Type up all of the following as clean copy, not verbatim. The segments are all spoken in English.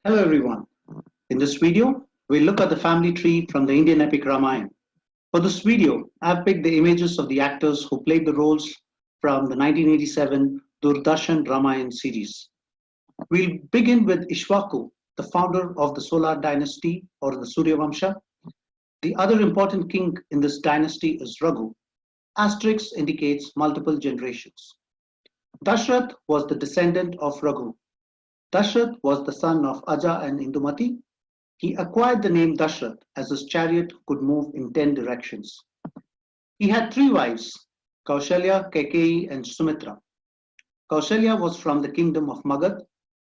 Hello everyone. In this video, we'll look at the family tree from the Indian epic Ramayana. For this video, I've picked the images of the actors who played the roles from the 1987 Doordarshan Ramayana series. We'll begin with Ishwaku, the founder of the Solar dynasty or the Surya Vamsha. The other important king in this dynasty is Raghu. Asterisk indicates multiple generations. Dashrath was the descendant of Raghu. Dashrath was the son of Aja and Indumati. He acquired the name Dashrath as his chariot could move in 10 directions. He had three wives, Kaushalya, Kaikeyi, and Sumitra. Kaushalya was from the kingdom of Magad,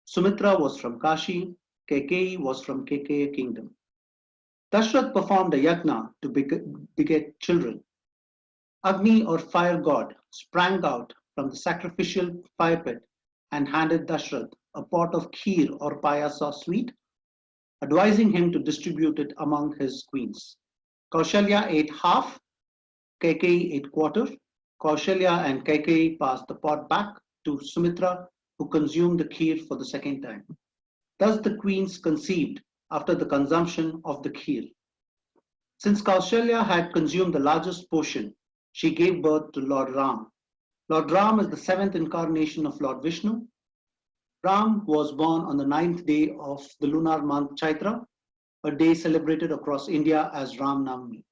Sumitra was from Kashi, Kaikeyi was from Kaikeya kingdom. Dashrath performed a yagna to beget children. Agni or fire god sprang out from the sacrificial fire pit and handed Dashrath a pot of kheer or payasa sweet, advising him to distribute it among his queens. Kaushalya ate half, Kaikeyi ate quarter. Kaushalya and Kaikeyi passed the pot back to Sumitra, who consumed the kheer for the second time. Thus the queens conceived after the consumption of the kheer. Since Kaushalya had consumed the largest portion, she gave birth to Lord Ram. Lord Ram is the seventh incarnation of Lord Vishnu. Ram was born on the ninth day of the lunar month Chaitra, a day celebrated across India as Ram Navami.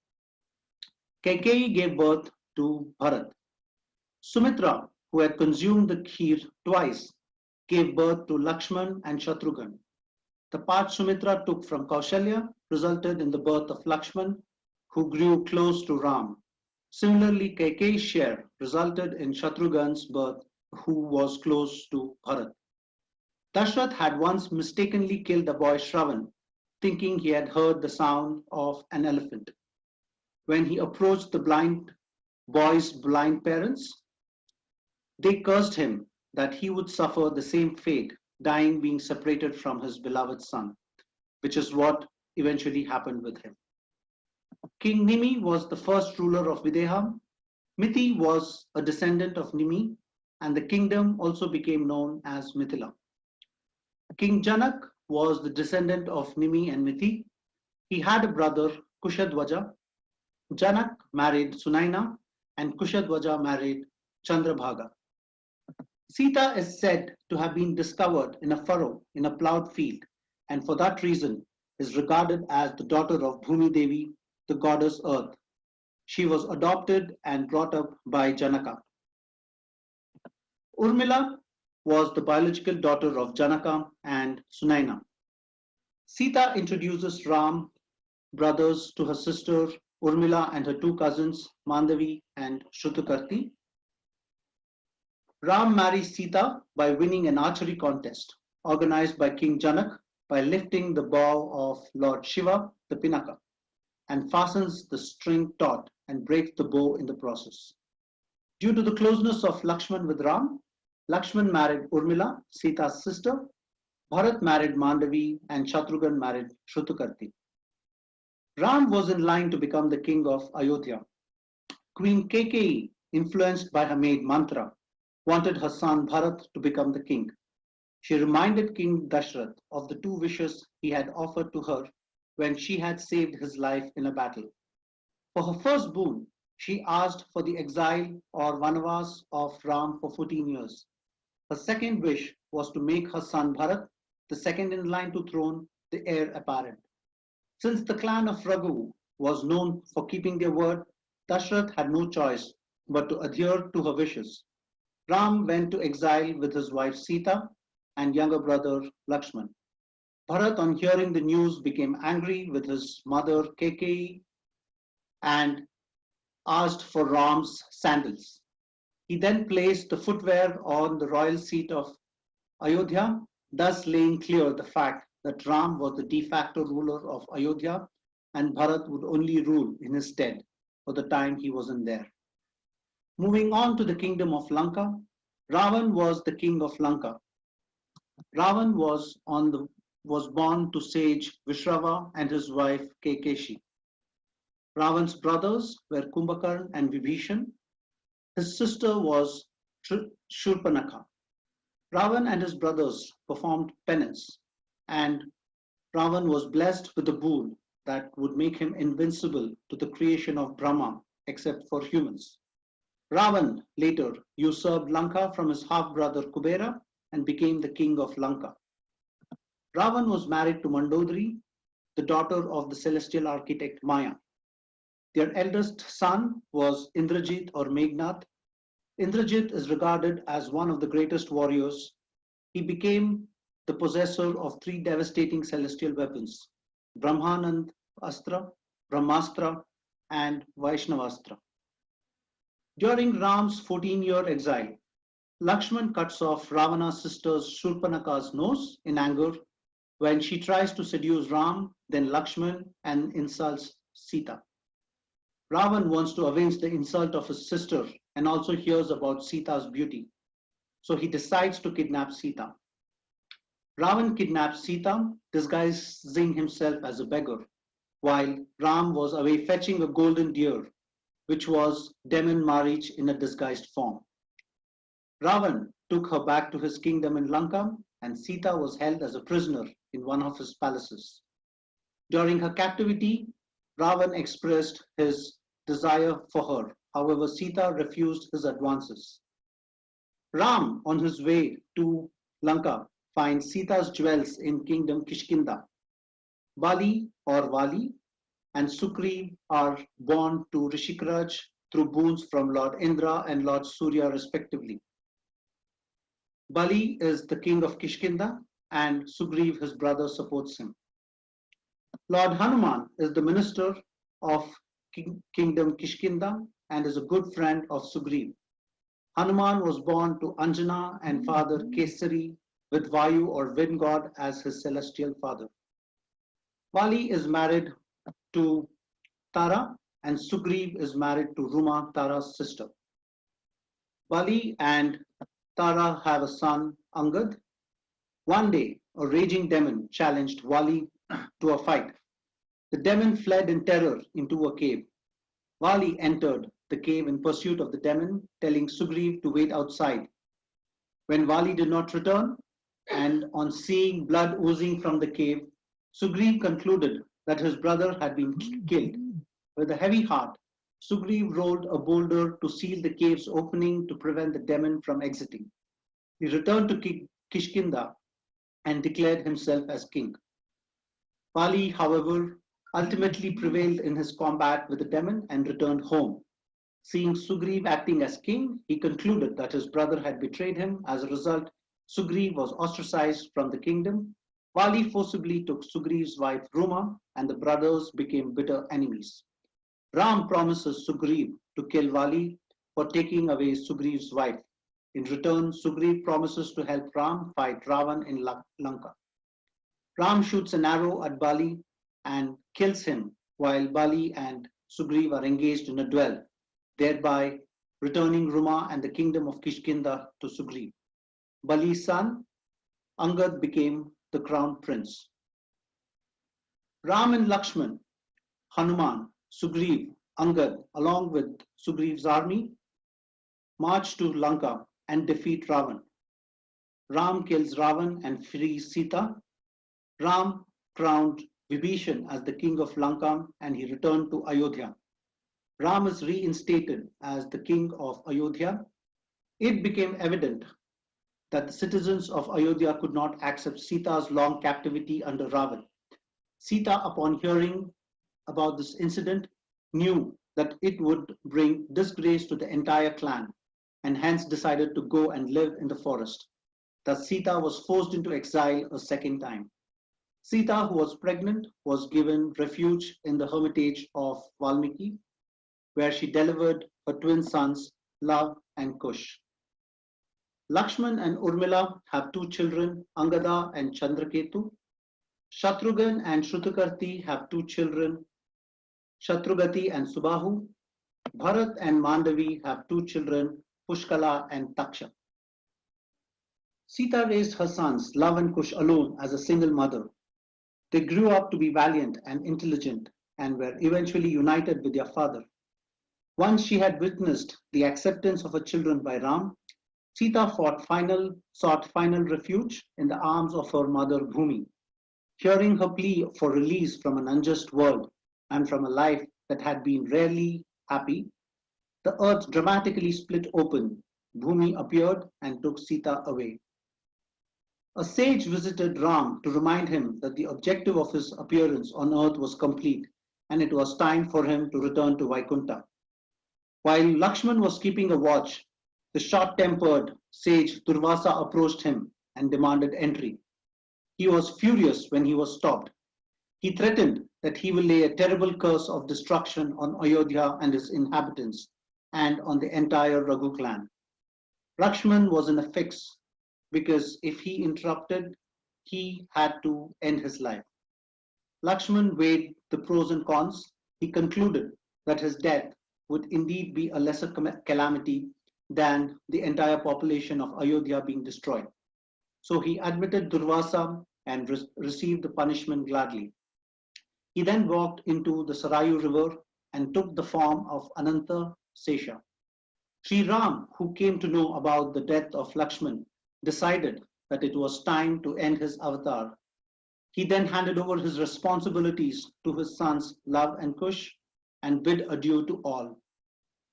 Kaikeyi gave birth to Bharat. Sumitra, who had consumed the kheer twice, gave birth to Lakshman and Shatrughan. The part Sumitra took from Kaushalya resulted in the birth of Lakshman, who grew close to Ram. Similarly, Kaikeyi's share resulted in Shatrughan's birth, who was close to Bharat. Dashrath had once mistakenly killed the boy Shravan, thinking he had heard the sound of an elephant. When he approached the blind boy's blind parents, they cursed him that he would suffer the same fate, dying being separated from his beloved son, which is what eventually happened with him. King Nimi was the first ruler of Videha. Mithi was a descendant of Nimi, and the kingdom also became known as Mithila. King Janak was the descendant of Nimi and Mithi. He had a brother, Kushadwaja. Janak married Sunaina, and Kushadwaja married Chandrabhaga. Sita is said to have been discovered in a furrow in a ploughed field, and for that reason is regarded as the daughter of Bhumi Devi, the goddess Earth. She was adopted and brought up by Janaka. Urmila was the biological daughter of Janaka and Sunaina. Sita introduces Ram brothers to her sister Urmila and her two cousins Mandavi and Shrutukarti. Ram marries Sita by winning an archery contest organized by King Janak by lifting the bow of Lord Shiva, the Pinaka, and fastens the string taut and breaks the bow in the process. Due to the closeness of Lakshman with Ram, Lakshman married Urmila, Sita's sister. Bharat married Mandavi and Shatrughan married Shrutukarti. Ram was in line to become the king of Ayodhya. Queen Kaikeyi, influenced by her maid Mantra, wanted her son Bharat to become the king. She reminded King Dashrath of the two wishes he had offered to her when she had saved his life in a battle. For her first boon, she asked for the exile or vanavas of Ram for 14 years. Her second wish was to make her son Bharat, the second in line to throne, the heir apparent. Since the clan of Raghu was known for keeping their word, Dashrath had no choice but to adhere to her wishes. Ram went to exile with his wife Sita and younger brother Lakshman. Bharat, on hearing the news, became angry with his mother Kaikeyi and asked for Ram's sandals. He then placed the footwear on the royal seat of Ayodhya, thus laying clear the fact that Ram was the de facto ruler of Ayodhya and Bharat would only rule in his stead for the time he wasn't there. Moving on to the kingdom of Lanka, Ravan was the king of Lanka. Ravan was born to sage Vishrava and his wife Kekeshi. Ravan's brothers were Kumbhakarna and Vibhishan. His sister was Shurpanakha. Ravan and his brothers performed penance. and Ravan was blessed with a boon that would make him invincible to the creation of Brahma, except for humans. Ravan later usurped Lanka from his half-brother Kubera and became the king of Lanka. Ravan was married to Mandodari, the daughter of the celestial architect Maya. Their eldest son was Indrajit or Meghnad. Indrajit is regarded as one of the greatest warriors. He became the possessor of three devastating celestial weapons, Brahmanand Astra, Brahmastra, and Vaishnavastra. During Ram's 14-year exile, Lakshman cuts off Ravana's sister Shurpanaka's nose in anger when she tries to seduce Ram, then Lakshman, and insults Sita. Ravan wants to avenge the insult of his sister and also hears about Sita's beauty. So he decides to kidnap Sita. Ravan kidnaps Sita, disguising himself as a beggar, while Ram was away fetching a golden deer, which was Demon Marich in a disguised form. Ravan took her back to his kingdom in Lanka, and Sita was held as a prisoner in one of his palaces. During her captivity, Ravan expressed his desire for her. However, Sita refused his advances. Ram, on his way to Lanka, finds Sita's jewels in kingdom Kishkinda. Bali or Vali and Sugriv are born to Rishikraj through boons from Lord Indra and Lord Surya respectively. Bali is the king of Kishkinda and Sugriv, his brother, supports him. Lord Hanuman is the minister of kingdom Kishkinda and is a good friend of Sugriv. Hanuman was born to Anjana and father Kesari with Vayu or wind god as his celestial father. Vali is married to Tara and Sugriv is married to Ruma, Tara's sister. Vali and Tara have a son, Angad. One day, a raging demon challenged Vali to a fight. The demon fled in terror into a cave. Vali entered the cave in pursuit of the demon, telling Sugriv to wait outside. When Vali did not return, and on seeing blood oozing from the cave, Sugriv concluded that his brother had been killed. With a heavy heart, Sugriv rolled a boulder to seal the cave's opening to prevent the demon from exiting. He returned to Kishkinda and declared himself as king. Vali, however, ultimately prevailed in his combat with the demon and returned home. Seeing Sugriv acting as king, he concluded that his brother had betrayed him. As a result, Sugriv was ostracized from the kingdom. Vali forcibly took Sugriv's wife Ruma, and the brothers became bitter enemies. Ram promises Sugriv to kill Vali for taking away Sugriv's wife. In return, Sugriv promises to help Ram fight Ravan in Lanka. Ram shoots an arrow at Bali and kills him while Bali and Sugriv are engaged in a duel, thereby returning Ruma and the kingdom of Kishkinda to Sugriv. Bali's son, Angad, became the crown prince. Ram and Lakshman, Hanuman, Sugriv, Angad, along with Sugriv's army, march to Lanka and defeat Ravan. Ram kills Ravan and frees Sita. Ram crowned Vibhishan as the king of Lanka and he returned to Ayodhya. Ram is reinstated as the king of Ayodhya. It became evident that the citizens of Ayodhya could not accept Sita's long captivity under Ravan. Sita, upon hearing about this incident, knew that it would bring disgrace to the entire clan and hence decided to go and live in the forest. Thus Sita was forced into exile a second time. Sita, who was pregnant, was given refuge in the hermitage of Valmiki, where she delivered her twin sons, Lav and Kush. Lakshman and Urmila have two children, Angada and Chandraketu. Shatrughan and Shrutakarti have two children, Shatrugati and Subahu. Bharat and Mandavi have two children, Pushkala and Taksha. Sita raised her sons, Lav and Kush, alone as a single mother. They grew up to be valiant and intelligent and were eventually united with their father. Once she had witnessed the acceptance of her children by Ram, Sita sought final refuge in the arms of her mother Bhumi. Hearing her plea for release from an unjust world and from a life that had been rarely happy, the earth dramatically split open. Bhumi appeared and took Sita away. A sage visited Ram to remind him that the objective of his appearance on earth was complete and it was time for him to return to Vaikunta. While Lakshman was keeping a watch, the short-tempered sage Durvasa approached him and demanded entry. He was furious when he was stopped. He threatened that he will lay a terrible curse of destruction on Ayodhya and his inhabitants and on the entire Raghu clan. Lakshman was in a fix because if he interrupted, he had to end his life. Lakshman weighed the pros and cons. He concluded that his death would indeed be a lesser calamity than the entire population of Ayodhya being destroyed. So he admitted Durvasa and received the punishment gladly. He then walked into the Sarayu river and took the form of Ananta Sesha. Sri Ram, who came to know about the death of Lakshman, decided that it was time to end his avatar. He then handed over his responsibilities to his sons Lav and Kush and bid adieu to all.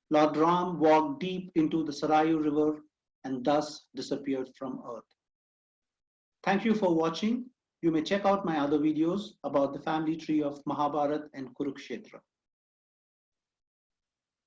Lord Ram walked deep into the Sarayu river and thus disappeared from earth. Thank you for watching. You may check out my other videos about the family tree of Mahabharata and Kurukshetra.